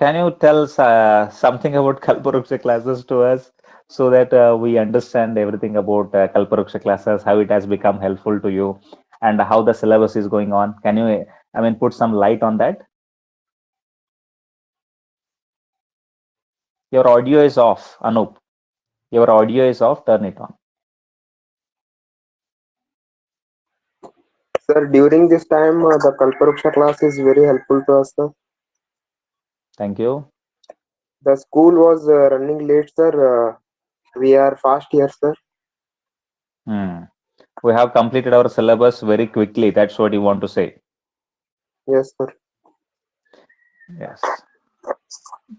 can you tell something about Kalparuksha classes to us so that we understand everything about Kalparuksha classes, how it has become helpful to you, and how the syllabus is going on? Can you, I mean, put some light on that? Your audio is off, Anup. Your audio is off. Turn it on. Sir, during this time, the Kalparuksha class is very helpful to us, sir. Thank you. The school was running late, sir. We are fast here, sir. Hmm. We have completed our syllabus very quickly. That's what you want to say. Yes, sir. Yes.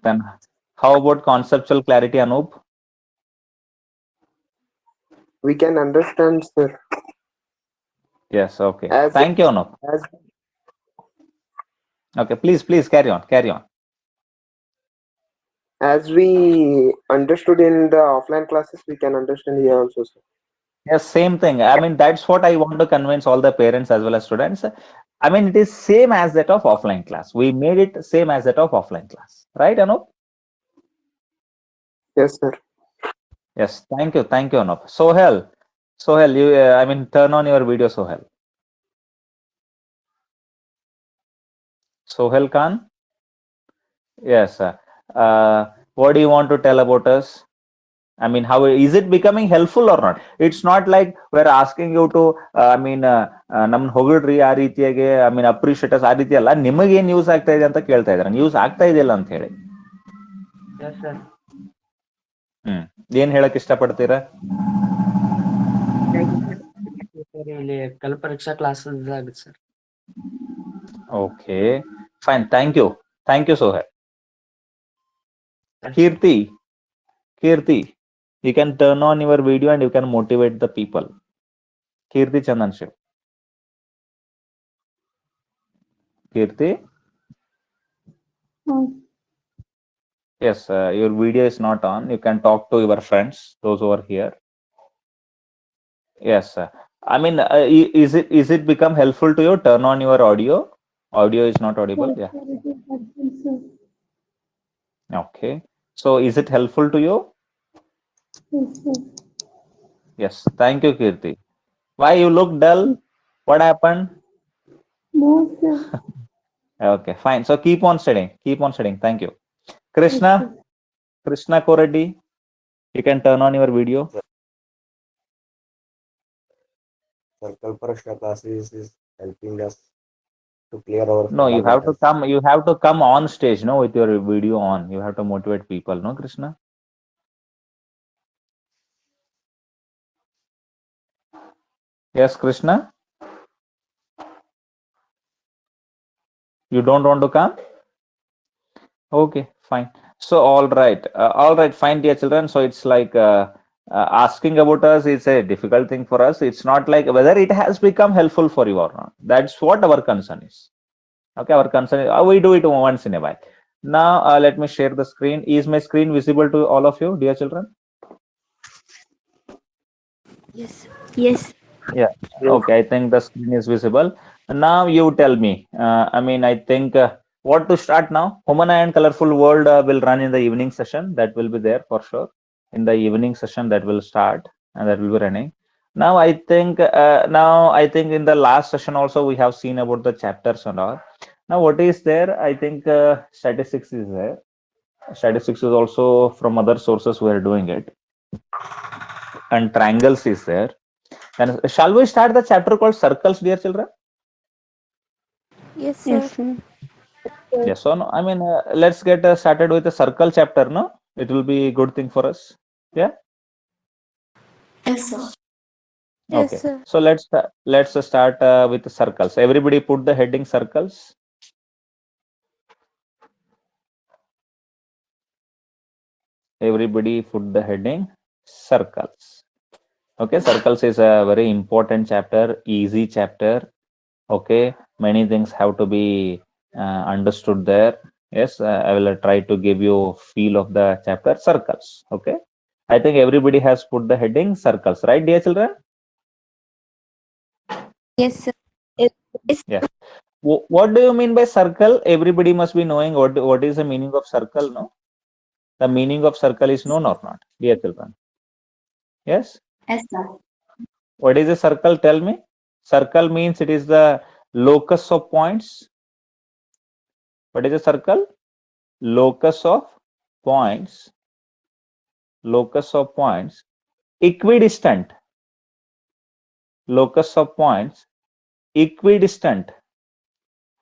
Then, how about conceptual clarity, Anup? We can understand, sir. Yes. Okay. As Thank you, Anup. as Okay. Please carry on. Carry on. as we understood in the offline classes, we can understand here also, sir. Yes, same thing. I mean, that's what I want to convince all the parents as well as students. I mean, it is same as that of offline class. We made it same as that of offline class, right, Anup? Yes, sir. Yes. Thank you, Anup. Sohel, you. I mean, turn on your video, Sohel. Sohel Khan. Yes. What do you want to tell about us? I mean, how is it becoming helpful or not? It's not like we're asking you to, ನಮ್ಮನ್ನ ಹೊಗಳ್ರಿ ಆ ರೀತಿಯಾಗಿ I mean ಅಪ್ರಿಷಿಯೇಟರ್ಸ್ ಆ ರೀತಿ ಅಲ್ಲ, ನಿಮಗೆ ಏನ್ use ಆಗ್ತಾ ಇದೆ ಅಂತ ಕೇಳ್ತಾ ಇದಾರೆ. ಯೂಸ್ ಆಗ್ತಾ ಇದೆಯಲ್ಲ ಅಂತ ಹೇಳಿ. Yes, sir. ಏನ್ ಹೇಳಕ್ ಇಷ್ಟಪಡ್ತೀರಾ? ಇಲ್ಲಿ ಕಲ್ಪರೀಕ್ಷಾ ಕ್ಲಾಸಸ್ ಆಗುತ್ತೆ sir. Okay fine, thank you Sohel. Kirti, you can turn on your video and you can motivate the people. Kirti Chandan Shiv. Kirti? Yes, your video is not on. You can talk to your friends, those who are here. Yes, I mean, is it become helpful to you? Turn on your audio. Audio is not audible. Yeah. Okay. So, is it helpful to you? Yes. Thank you, Kirti. Why you look dull? What happened? No, sir. Okay, fine. So keep on studying. Keep on studying. Thank you. Krishna Koreddy, you can turn on your video. Sir, Kalparashka classes is helping us to clear our No, you have to matters. come. You have to come on stage, no, with your video on. You have to motivate people, no, Krishna. Yes, Krishna. You don't want to come? Okay, fine. So, all right, fine, dear children. So it's like asking about us is a difficult thing for us. It's not like whether it has become helpful for you or not. That's what our concern is. Okay, our concern is we do it once in a while. Now, let me share the screen. Is my screen visible to all of you, dear children? Yes. Yes. Yeah. Okay, I think the screen is visible. Now you tell me. I mean, I think what to start now? Humana and Colorful World will run in the evening session. That will be there for sure. In the evening session, that will start and that will be running. Now I think in the last session also we have seen about the chapters and all. Now what is there? I think statistics is there. Statistics is also from other sources we are doing it. And triangles is there. And shall we start the chapter called circles, dear children? Yes, sir. Yes or no? I mean, let's get started with the circle chapter, no? It will be a good thing for us. Yeah? Yes, sir. Okay. So let's start with the circles. Everybody put the heading circles. Everybody put the heading circles. Okay, circles is a very important chapter, easy chapter. Okay, many things have to be understood there. Yes, I will try to give you feel of the chapter circles. Okay, I think everybody has put the heading circles, right, dear children? Yes, sir. Yes. What do you mean by circle? Everybody must be knowing what is the meaning of circle, no? The meaning of circle is known or not, dear children? Yes? Yes, sir. What is a circle? Tell me. Circle means it is the locus of points. What is a circle? Locus of points. Locus of points. Equidistant. Locus of points. Equidistant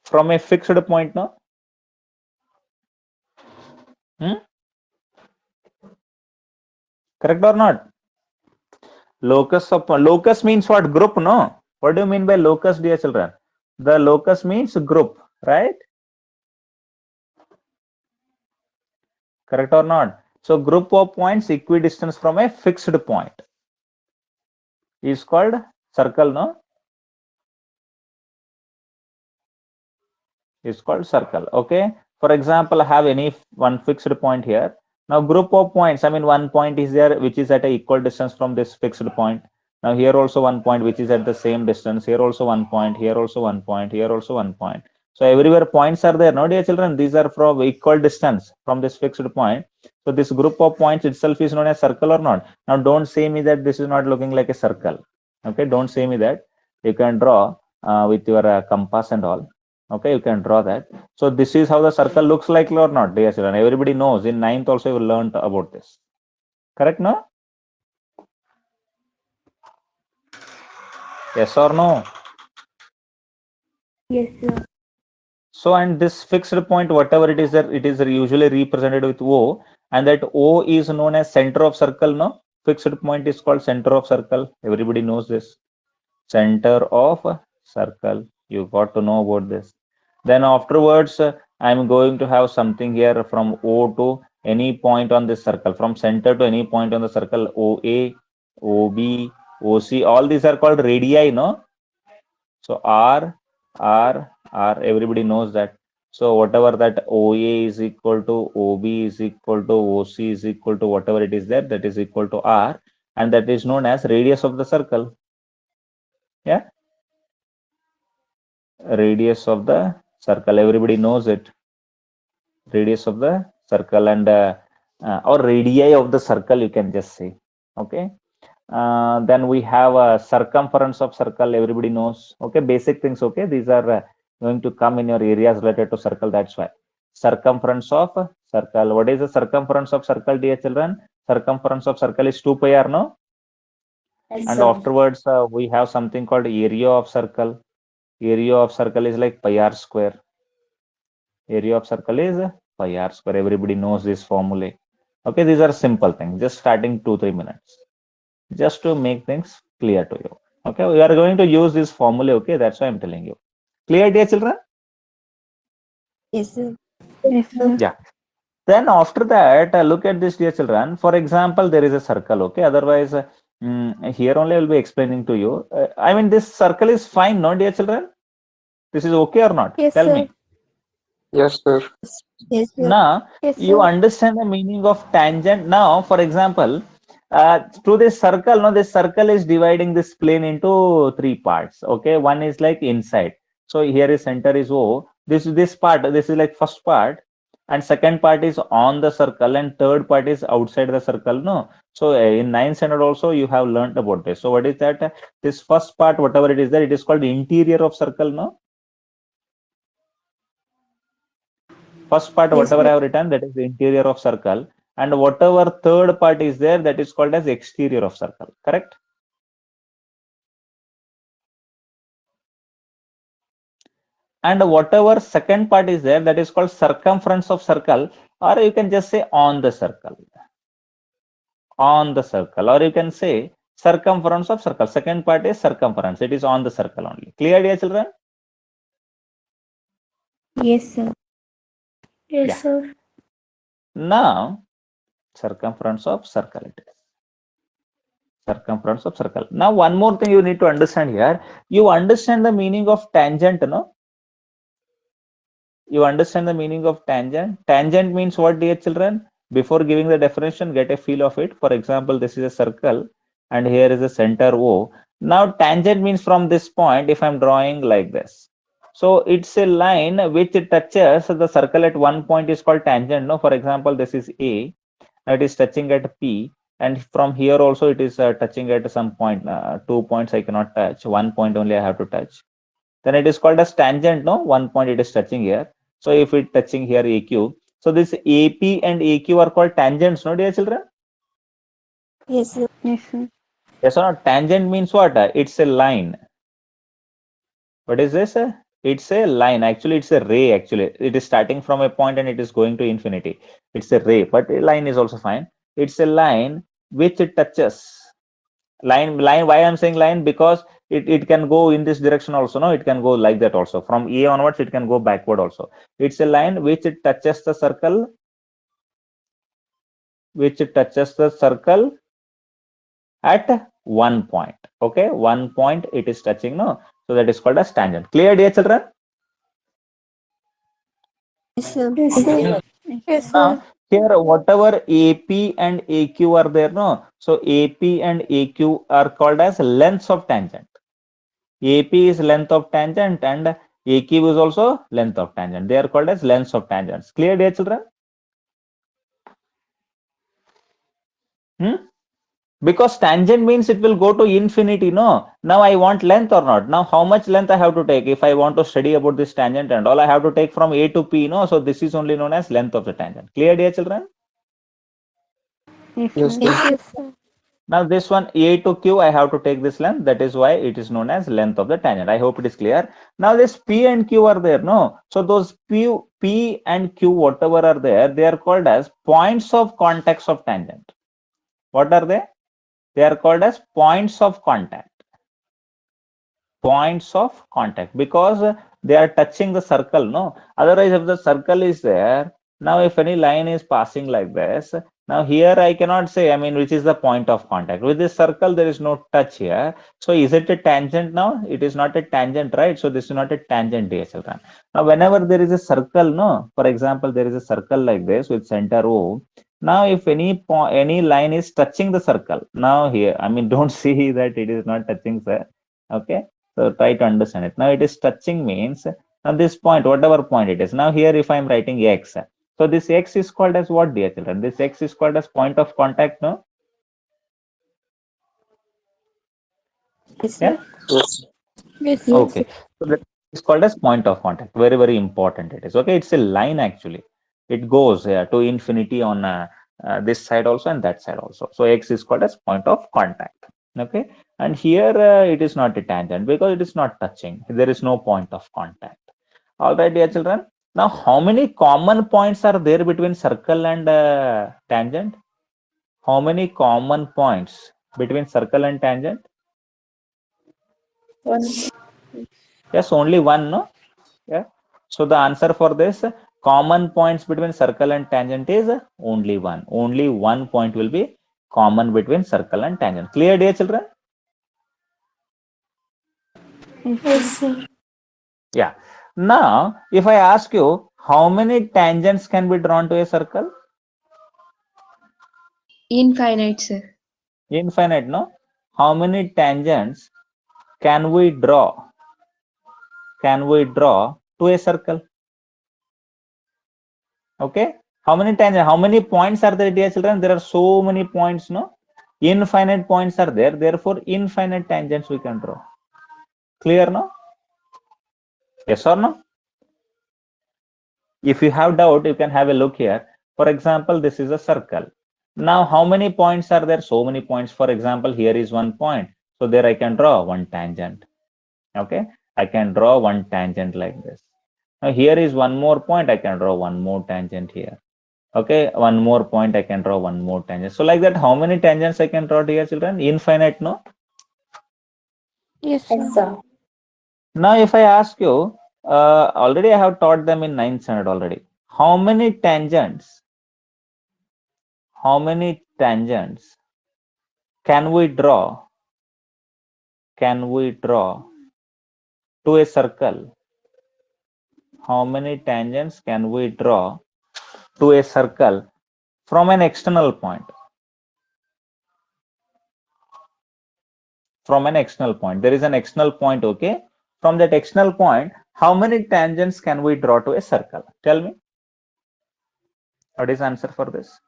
from a fixed point, no? Correct or not? Locus means what? Group, no? What do you mean by locus, dear children? The locus means group, right? Correct or not? So group of points equidistant from a fixed point is called circle, no? Is called circle. Okay. For example, I have any one fixed point here. Now group of points, I mean one point is there which is at a equal distance from this fixed point. Now here also one point which is at the same distance. Here also one point. Here also one point. Here also one point. So everywhere points are there, no, dear children? These are from equal distance from this fixed point. So this group of points itself is known as circle or not? Now don't say me that this is not looking like a circle. Okay, don't say me that. You can draw with your compass and all. Okay, you can draw that. So this is how the circle looks like or not, dear children? Everybody knows. In 9th also you learned about this. Correct, no? Yes or no? Yes, sir. So, and this fixed point, whatever it is there, it is usually represented with O, and that O is known as center of circle, no? Fixed point is called center of circle. Everybody knows this. Center of circle. You got to know about this. Then afterwards, I'm going to have something here from O to any point on this circle, from center to any point on the circle, OA, OB, OC, all these are called radii, no? So R, everybody knows that. So whatever that OA is equal to, OB is equal to, OC is equal to, whatever it is there, that is equal to R, and that is known as radius of the circle. Yeah. Radius of the circle, everybody knows it. Radius of the circle, and or radii of the circle, you can just say. Okay. Then we have a circumference of circle, everybody knows. Okay, basic things. Okay, these are going to come in your areas related to circle. That's why circumference of circle. What is the circumference of circle, dear children? Circumference of circle is 2 pi r, no? Yes, And sir. afterwards we have something called area of circle. Area of circle is like pi r square. Area of circle is pi r square. Everybody knows this formula. Okay, these are simple things, just starting 2-3 minutes, just to make things clear to you. Okay, we are going to use this formula. Okay, that's why I'm telling you. Clear, dear children? Yes, sir. Yes, sir. Yeah. Then after that, look at this, dear children. For example, there is a circle. Okay, otherwise here only I will be explaining to you. I mean, this circle is fine, no, dear children? This is okay or not? Yes, Tell sir. me. Yes, sir. Yes, sir. Now, Yes, you sir. understand the meaning of tangent. Now, for example, to this circle, no, this circle is dividing this plane into 3 parts. Okay, one is like inside. So here is center is O. This part, this is like first part, and second part is on the circle, and third part is outside the circle. No, so in 9th standard also you have learned about this. So what is that? This first part, whatever it is there, it is called interior of circle. No. First part, Yes, whatever sir. I have written, that is the interior of circle, and whatever third part is there, that is called as exterior of circle. Correct? And whatever second part is there, that is called circumference of circle, or you can just say on the circle. On the circle, or you can say circumference of circle. Second part is circumference. It is on the circle only. Clear, dear children? Yes, sir. Yes, Yeah. sir. Now, circumference of circle it is. Circumference of circle. Now, one more thing you need to understand here. You understand the meaning of tangent, no? You understand the meaning of tangent? Tangent means what, dear children? Before giving the definition, get a feel of it. For example, this is a circle, and here is a center O. Now, tangent means from this point, if I'm drawing like this. So it's a line which touches the circle at one point is called tangent. No, for example, this is A, it is touching at P, and from here also it is touching at some point. 2 points I cannot touch. 1 point only I have to touch. Then it is called as tangent. No, 1 point it is touching here. So if it touching here AQ, so this AP and AQ are called tangents. No, dear children. Yes, sir. Yes, sir. Yes or not? Tangent means what? It's a line. What is this? It's a line. Actually, it's a ray. Actually, it is starting from a point and it is going to infinity. It's a ray, but a line is also fine. It's a line which it touches. Line. Why I'm saying line? Because it can go in this direction also. No, it can go like that also. From A onwards, it can go backward also. It's a line which it touches the circle. Which it touches the circle at 1 point. Okay, 1 point it is touching. No, so that is called as tangent. Clear, dear children? Yes, sir. Yes, sir. Yes, Now, sir. here whatever AP and AQ are there, no, so AP and AQ are called as lengths of tangent. AP is length of tangent and AQ is also length of tangent. They are called as lengths of tangents. Clear, dear children? Because tangent means it will go to infinity. No, now I want length or not. Now how much length I have to take if I want to study about this tangent and all? I have to take from A to P. No, so this is only known as length of the tangent. Clear, dear children? Yes, Yes, sir. sir. Yes, sir. Now this one A to Q, I have to take this length. That is why it is known as length of the tangent. I hope it is clear. Now this P and Q are there. No, so those P and Q, whatever are there, they are called as points of contacts of tangent. What are they? They are called as points of contact. Points of contact, because they are touching the circle. No, otherwise if the circle is there, now if any line is passing like this, now here I cannot say, I mean, which is the point of contact. With this circle there is no touch here, so is it a tangent? Now it is not a tangent, right? So this is not a tangent, dear children. Now whenever there is a circle, no, for example, there is a circle like this with center O. Now if any line is touching the circle, now here, I mean, don't see that it is not touching, sir. Okay, so try to understand it. Now it is touching means, now this point, whatever point it is. Now here if I am writing X, so this X is called as what, dear children? This X is called as point of contact, no? Yes, Yeah. sir. Yes. Yes, yes. Okay. So that is called as point of contact. Very, very important it is. Okay. It's a line actually. It goes to infinity on this side also and that side also. So X is called as point of contact. Okay. And here it is not a tangent because it is not touching. There is no point of contact. All right, dear children. Now, how many common points are there between circle and tangent? How many common points between circle and tangent? One. Yes, only one, no? Yeah. So the answer for this, common points between circle and tangent is only one. Only 1 point will be common between circle and tangent. Clear, dear children? Yes, sir. Yeah. Now, if I ask you, how many tangents can be drawn to a circle? Infinite, sir. Infinite, no? How many tangents can we draw? Can we draw to a circle? Okay. How many tangents? How many points are there, dear children? There are so many points, no? Infinite points are there. Therefore, infinite tangents we can draw. Clear, no? Yes or no? If you have doubt, you can have a look here. For example, this is a circle. Now, how many points are there? So many points. For example, here is 1 point. So there I can draw one tangent. Okay. I can draw one tangent like this. Now here is one more point. I can draw one more tangent here. Okay. One more point. I can draw one more tangent. So like that, how many tangents I can draw here, children? Infinite, no? Yes, sir. Now, if I ask you, already I have taught them in 9th standard already. How many tangents? How many tangents can we draw? Can we draw to a circle? How many tangents can we draw to a circle from an external point? From an external point. There is an external point, okay? from that external point, how many tangents can we draw to a circle? Tell me. What is the answer for this?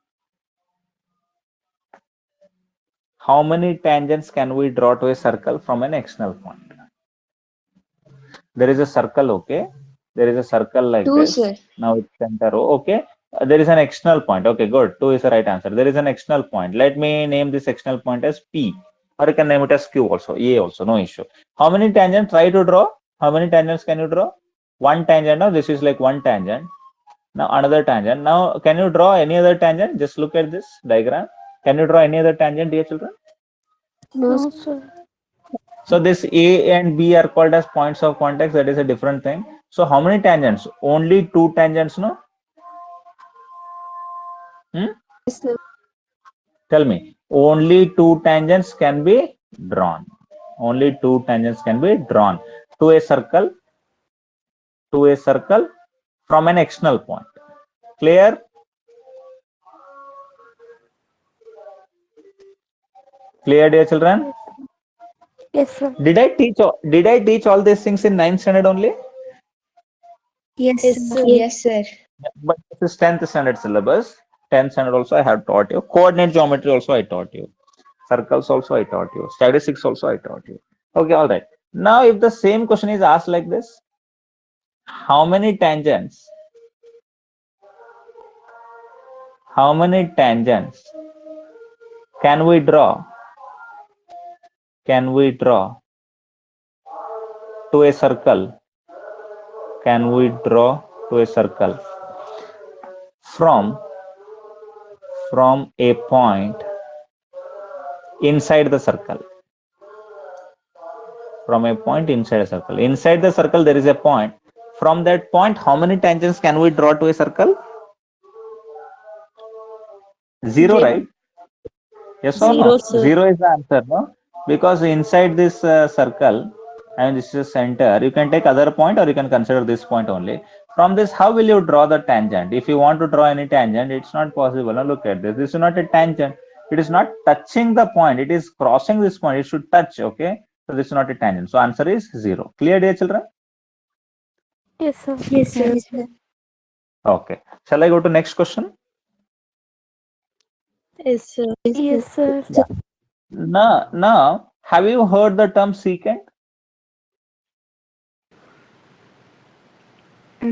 How many tangents can we draw to a circle from an external point? There is a circle, okay? There is a circle like Two, this. sir. Now it's center O, okay? There is an external point. Okay, good. 2 is the right answer. There is an external point. Let me name this external point as P, or you can name it as Q also, A also, no issue. How many tangents try to draw? How many tangents can you draw? One tangent. Now this is like one tangent. Now another tangent. Now can you draw any other tangent? Just look at this diagram. Can you draw any other tangent, dear children? No, sir. So this A and B are called as points of contact. That is a different thing. So how many tangents? Only 2 tangents, no? Yes, sir. Tell me. Only 2 tangents can be drawn. Only 2 tangents can be drawn to a circle. To a circle from an external point. Clear? Clear, dear children? Yes, sir. Did I teach all these things in 9th standard only? Yes, sir. Yes, sir. But this is 10th standard syllabus. 10th standard also I have taught you. Coordinate geometry also I taught you. Circles also I taught you. Statistics also I taught you. Okay, all right. Now, if the same question is asked like this, how many tangents? How many tangents can we draw? Can we draw to a circle? Can we draw to a circle from a point inside the circle? From a point inside a circle. Inside the circle, there is a point. From that point, how many tangents can we draw to a circle? 0, right? Yes or no? 0, sir. 0 is the answer, no? Because inside this circle, and this is a center, you can take other point or you can consider this point only. From this, how will you draw the tangent? If you want to draw any tangent, it's not possible. Now look at this. This is not a tangent. It is not touching the point. It is crossing this point. It should touch, okay? So this is not a tangent. So answer is 0. Clear, dear children? Yes, sir. Yes, sir. Yes, sir. Okay. Shall I go to next question? Yes, sir. Yes, sir. Now, have you heard the term secant?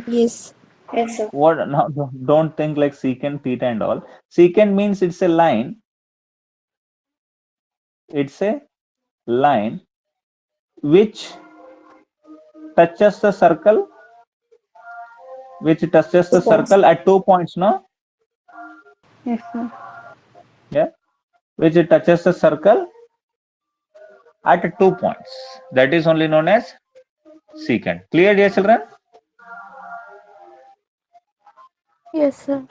Yes. Yes, sir. What? Now, don't think like secant, theta and all. Secant means it's a line. It's a line which touches the circle. Which touches the circle at 2 points, no? Yes, sir. Yeah. Which it touches the circle at 2 points. That is only known as secant. Clear, dear children? Yes, sir.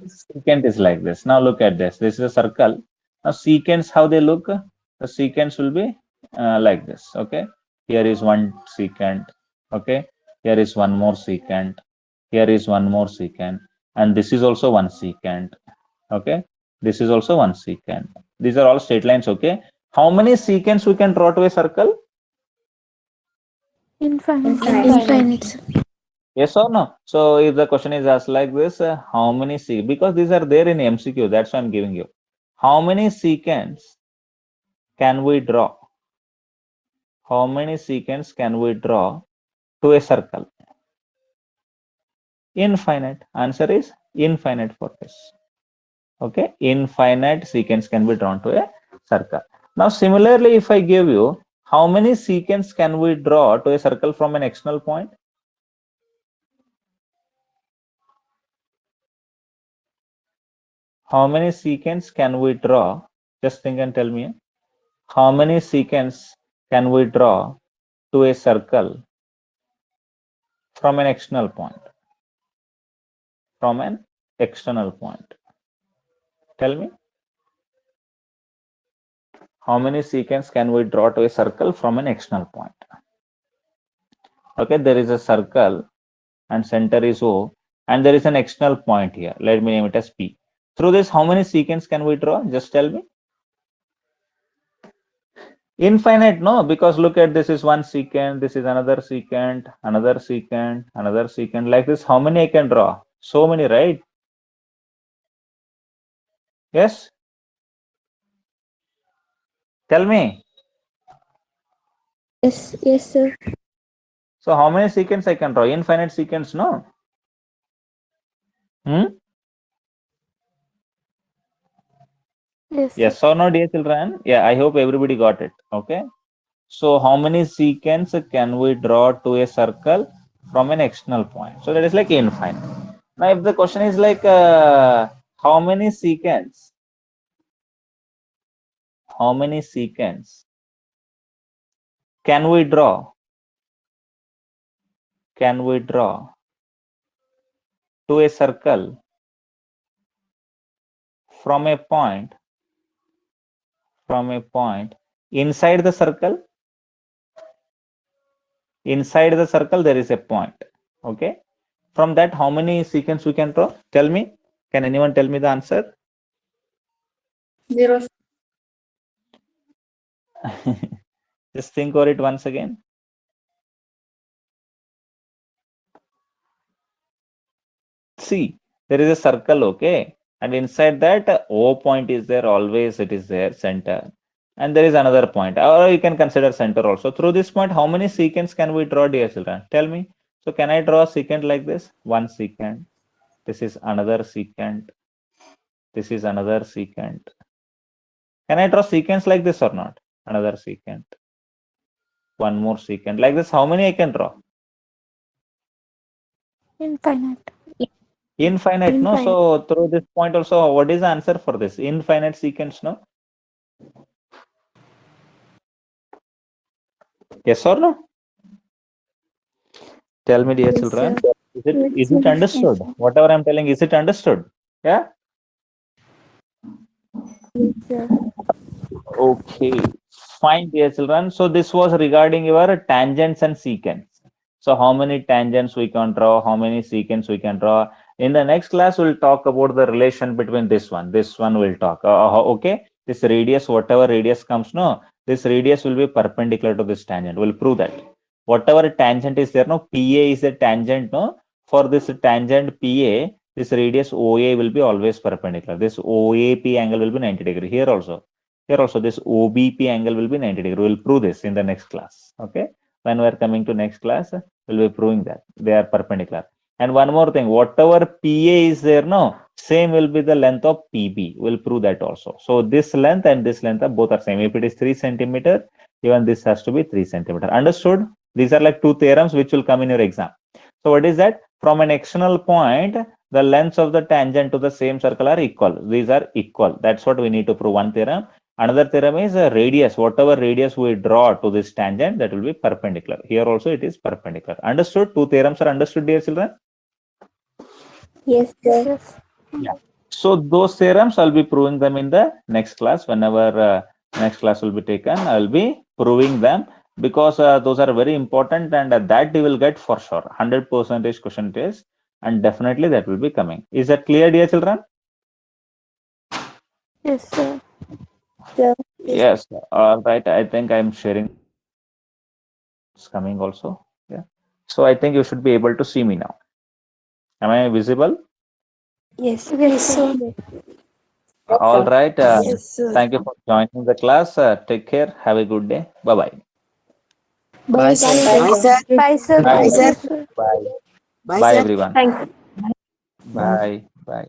Secant is like this. Now look at this. This is a circle. Now secants, how they look? The secants will be like this. Okay. Here is one secant. Okay. Here is one more secant. Here is one more secant. And this is also one secant. Okay. This is also one secant. These are all straight lines. Okay. How many secants we can draw to a circle? Infinite. Infinite. Yes or no? So if the question is asked like this, how many because these are there in MCQ, that's why I'm giving you. How many secants can we draw? How many secants can we draw to a circle? Infinite. Answer is infinite for this. Okay, infinite secants can be drawn to a circle. Now similarly, if I give you, how many secants can we draw to a circle from an external point? How many secants can we draw? Just think and tell me. How many secants can we draw to a circle from an external point? From an external point. Tell me. How many secants can we draw to a circle from an external point? Okay, there is a circle and center is O, and there is an external point here. Let me name it as P. Through this, how many secants can we draw? Just tell me. Infinite, no, because look at this is one secant, this is another secant, another secant, another secant. Like this, how many I can draw? So many, right? Yes? Tell me. Yes, yes, sir. So how many secants I can draw? Infinite secants, no? Yes, sir. Yes or no, dear children? Yeah, I hope everybody got it. Okay. So how many secants can we draw to a circle from an external point? So that is like infinite. Now, if the question is like how many secants? How many secants can we draw? Can we draw to a circle from a point inside the circle? Inside the circle there is a point. Okay. From that, how many secants we can draw? Tell me. Can anyone tell me the answer? 0. Just think over it once again. See, there is a circle, okay? And inside that, O point is there, always it is there, center. And there is another point, or you can consider center also. Through this point, how many secants can we draw, dear children? Tell me. So can I draw a secant like this? One secant. This is another secant. This is another secant. Can I draw secants like this or not? Another secant. One more secant. Like this, how many I can draw? Infinite. Infinite, no? Infinite. So through this point also, what is the answer for this? Infinite secants, no? Yes or no? Tell me, dear Yes, children. sir. Is it understood? Yes, Whatever I'm telling, is it understood? Yeah? Yes, sir. Okay. Fine, dear children. So this was regarding your tangents and secants. So how many tangents we can draw, how many secants we can draw. In the next class, we'll talk about the relation between this one. This one we'll talk. Okay. This radius, whatever radius comes, no, this radius will be perpendicular to this tangent. We'll prove that. Whatever tangent is there, no, PA is a tangent, no. For this tangent PA, this radius OA will be always perpendicular. This OAP angle will be 90 degree. Here also this OBP angle will be 90 degree. We'll prove this in the next class. Okay. When we're coming to next class, we'll be proving that they are perpendicular. And one more thing, whatever PA is there, no, same will be the length of PB. We'll prove that also. So this length and this length are both are same. If it is 3 centimeter, even this has to be 3 centimeter. Understood? These are like two theorems which will come in your exam. So what is that? From an external point, the lengths of the tangent to the same circle are equal. These are equal. That's what we need to prove. One theorem. Another theorem is a radius. Whatever radius we draw to this tangent, that will be perpendicular. Here also it is perpendicular. Understood? Two theorems are understood, dear children? Yes, sir. Yeah. So those theorems, I'll be proving them in the next class. Whenever next class will be taken, I'll be proving them because those are very important and that you will get for sure. 100% question test and definitely that will be coming. Is that clear, dear children? Yes, sir. Yes. All right. I think I'm sharing. It's coming also. Yeah. So I think you should be able to see me now. Am I visible? Yes, yes, sir. All right. Yes, sir. Thank you for joining the class. Take care. Have a good day. Bye-bye. Bye, sir. Bye, sir. Bye, sir. Bye. Thank you, sir. Bye. Bye, Bye, sir. everyone. Thank you. Bye. Bye.